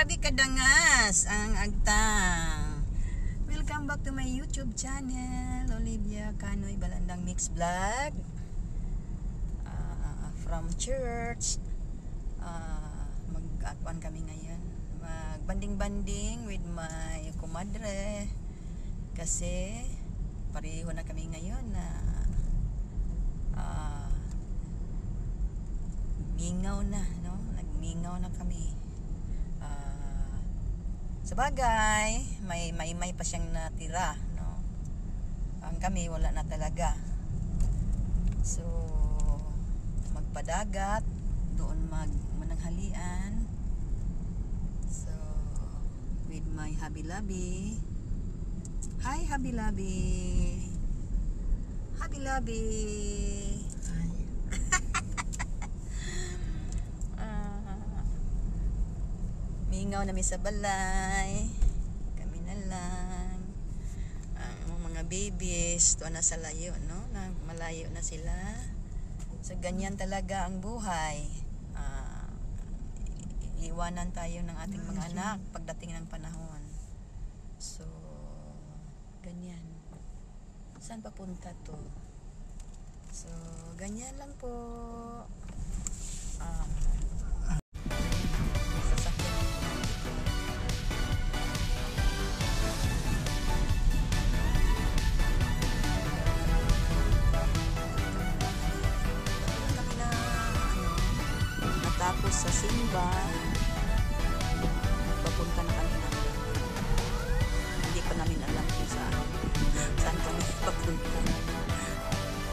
Grabe kadangas ang agtang. Welcome back to my YouTube channel, Olivia Canoy Balandang Mix Vlog. From church. Mag-atwan kami ngayon. Magbanding-banding with my kumadre. Kasi pareho na kami ngayon na mingaw na, no? Nagmingaw na kami. Sabagay, may pa siyang natira, no? Ang kami wala na talaga. So, magpadagat, doon mananghalian. So, with my hubby-lubby. Hi, hubby-lubby. Hubby-lubby. Hi. Mingaw namin sa balay. Kami na lang. Ang mga babies, doon na sa layo, no? Malayo na sila. So, ganyan talaga ang buhay. Iiwanan tayo ng ating mga anak pagdating ng panahon. So, ganyan. Saan papunta to? So, ganyan lang po. Tapos sa Simba, papunta na kami ng hindi pa namin alam kung saan kami papunta.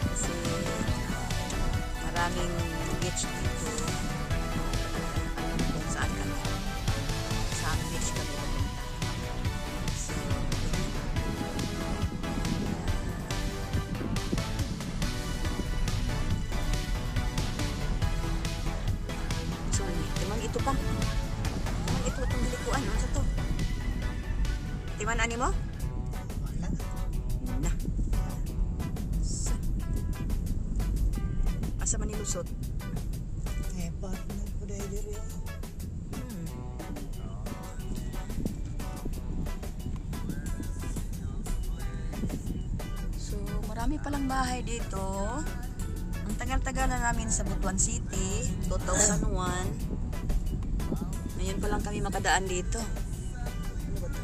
Kasi maraming beach dito. Kung saan kami. Saan beach kami papunta. So, ito pa. Ito itong dilikuan. Ano sa to? Timan ani mo? Wala. Na. So. Asa man nilusot? Epat na po dahil diri. So, marami palang bahay dito. Ang tagal-tagal na namin sa Butuan City, 2001. Ngayon pa lang kami makadaan dito. Ano ba to?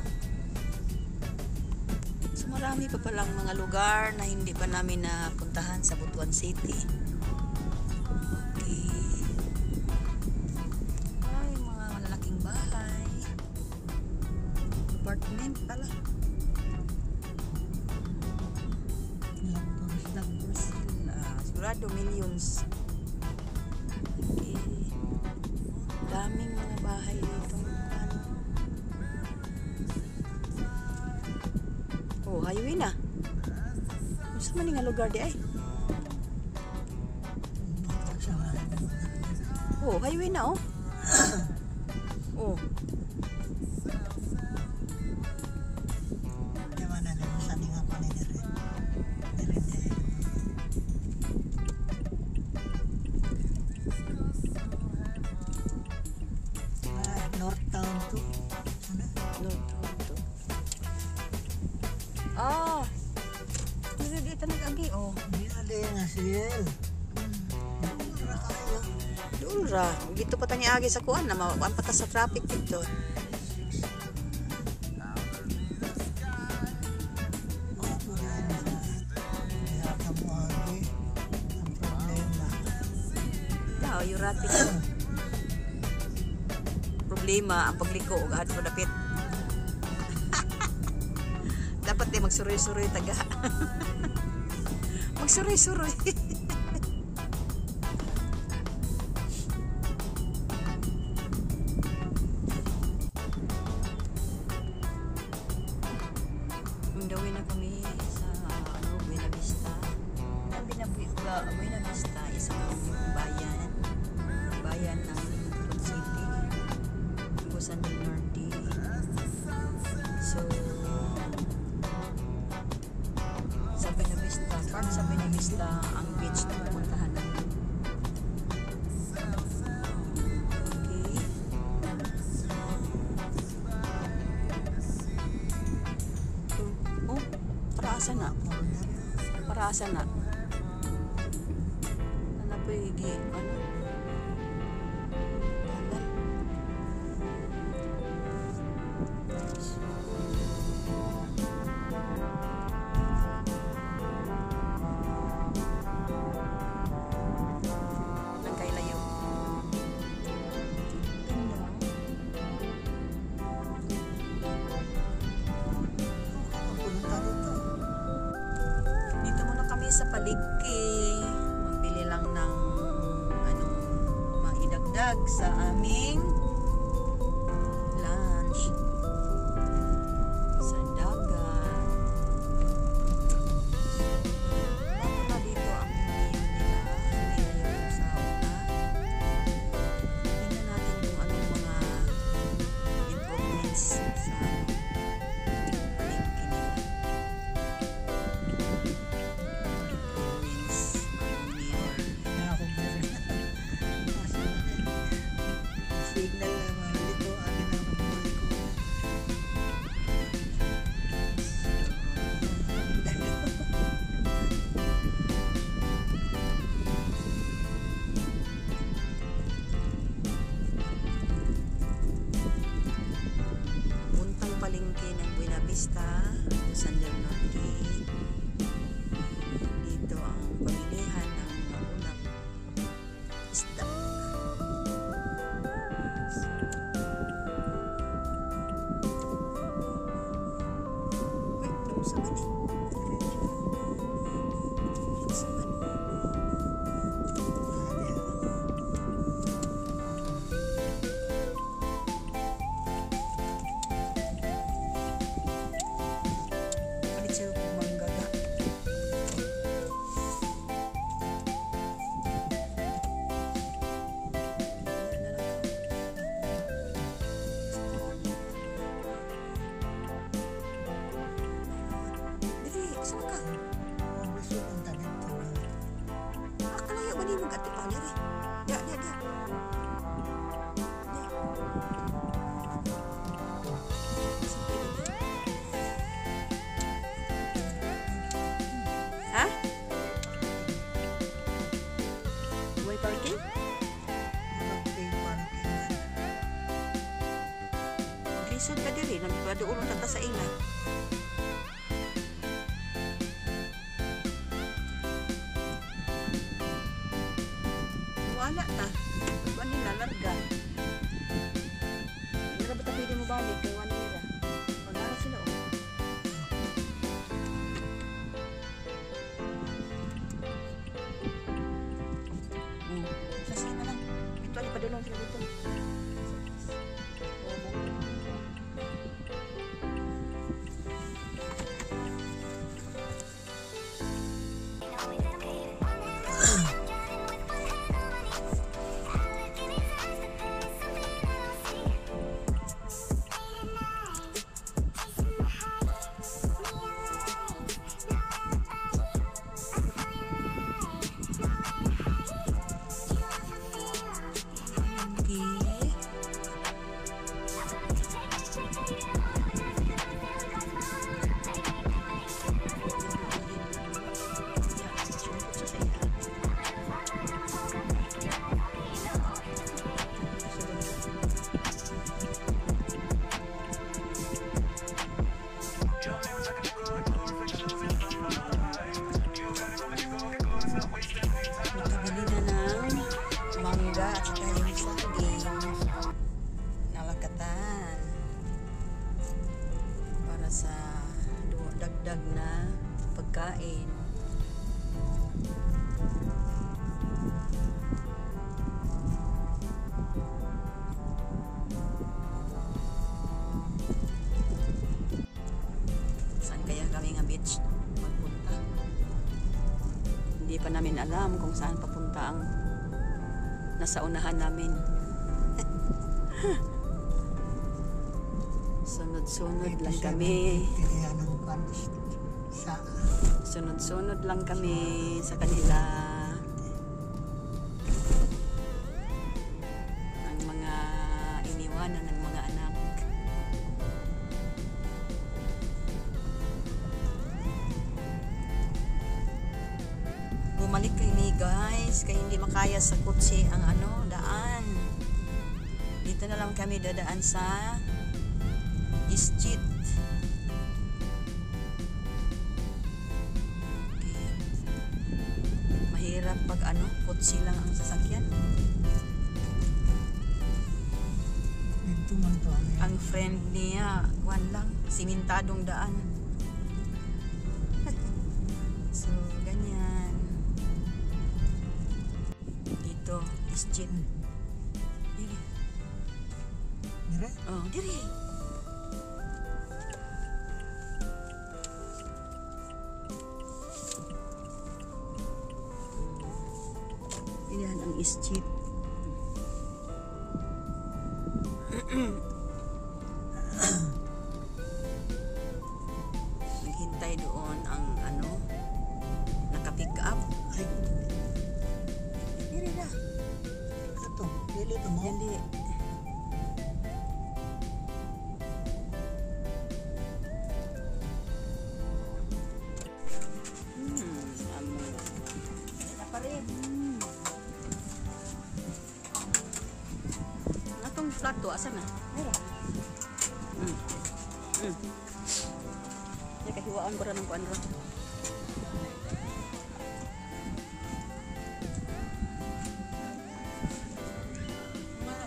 So marami pa palang mga lugar na hindi pa namin napuntahan sa Butuan City. Okay. Ay, mga malalaking bahay. Apartment pala. Lampos sila. Sigurado millions. Okay. Daming mga bahay dito. Oh, highway na. Gusto man nga lugar di ay. Oh, highway na oh. Oh. Yaman na lang sa ninga pa ni diri. North Town to. North Town to. Ah. Dito nag-agi oh. Hindi na din nga siyel. Doon ra. Dito pa tani agi sa kuan na mawaan pa ta sa traffic dito. Tao yung traffic. Problema ang pagliko ug adto dapit. Dapat din magsuroy-suroy taga. Magsuroy-suroy. Undawin na kami sa Buena Vista. Buena Vista isang bayan ng Butuan City. Busan del Norte. So, sa Buena Vista, part sa Buena Vista ang beach na pupuntahan namin. Okay. asa na. Ano po higi? Ano? Dalan. Nang kay layo. Punta dito. Dito muna kami sa palengke. Magbili lang ng anong maidagdag sa aming lunch sa dagat. Bago na dito ang menu nila. Hindi na yung sa una. Tingnan natin kung anong mga improvements sa palengke nila. Signal na mahali ko. Amin ang mahali ko. Puntang palengke ng Buena Vista, San del Norte. Dito ang pamilihan ng mga ulam isda. Uy, lumusaban eh. Lumusaban. Palit siya kung manggaga. Dili, saan ka? Gusto punta dito. Kalayo ba ni mag-ati pa niya rin? Ya. Ha? Buhay parking? Mag-pay parking yan. Maglisod ka diri, nagpado urong tata sa ila. Wala ta. Pagkuhan nila, larga. Hindi na ba ta pwede mo balik? Kaya wala nila. Pag-ara sila, oh. Sasya na lang. Ito, alipadulong sila dito. Nakabili na ng mangga at saka yung saging. Nalakatan. Para sa dagdag na pagkain. Saan kaya kami nga beach magpunta? Hindi pa namin alam kung saan papunta ang nasa unahan namin. Sunod-sunod lang kami. Pilihan ng kwan sa Sunod-sunod lang kami sa kanila. Ang mga iniwanan ng mga anak. kay me guys, kay hindi makaya sa kotse ang daan. Dito na lang kami dadaan sa Street. Okay. Mahirap pag kotse lang ang sasakyan. Ito man to Ang friend niya, kuwan lang, simintadong daan. So, ganyan. Dito, Street. Diri. Dire? Oh, diri. Yan ang Street. Naghintay doon ang naka-pick up. Ay, Diri na. ato. Dili to mo. Dili. Amo. Na pa rin. Atong plato, asa na? Kahiwaan ko rin ng kuan ron.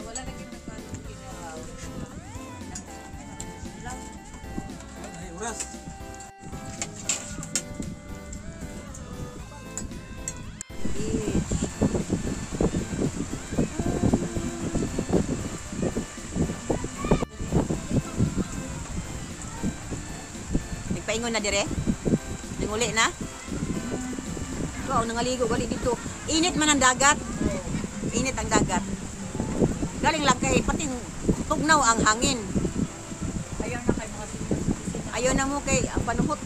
Wala na kita paano ginawa. Ay, oras. Nagpaingon na dire? Nanguli na? Wow, nangaligo gali dito. Init man ang dagat. Init ang dagat. Galing lang kay pati tugnaw ang hangin. Ayaw na mo kay ang panuhot.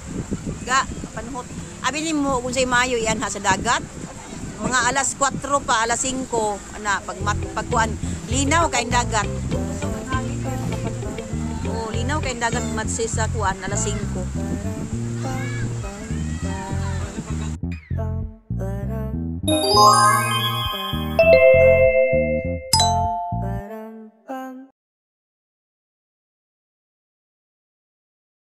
Panuhot. Abi ni mo kung say mayo yan ha sa dagat. Mga alas 4 pa, alas 5 pagkuan linaw kay dagat. Oh, linaw kay dagat matsi sa kuan alas 5.